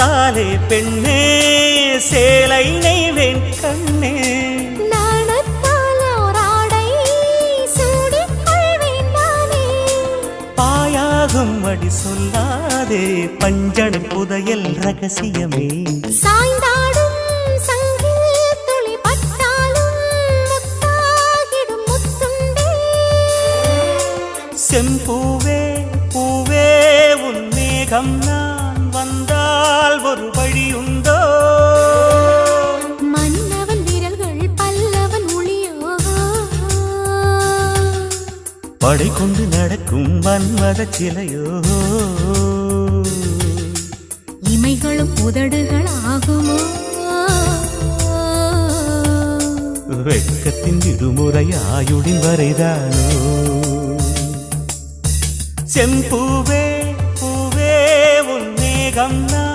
நாணத்தாலே பெண்ணே சேலை நெய்வேன் கண்ணே அடி சொல்லாதே பஞ்சணம் புதையல் ரகசியமே சாய்ந்தாடும் சங்கில் துளி பட்டாலும் முத்தாகிடும் முத்துண்டே செம்பூவே பூவே உன் மேகம் நான் வந்தால் ஒரு வழியுண்டோ மன்னவன் விரல்கள் பல்லவன் ஒளியோ படை கொண்டு நடக்கும் மன்மத சிலையோ இமைகளும் உதடுகள் ஆகுமோ வெட்கத்தின் விடுமுறை ஆயுடின் வரைதானோ செம்பூவே பூவே உன் மேகம் நான்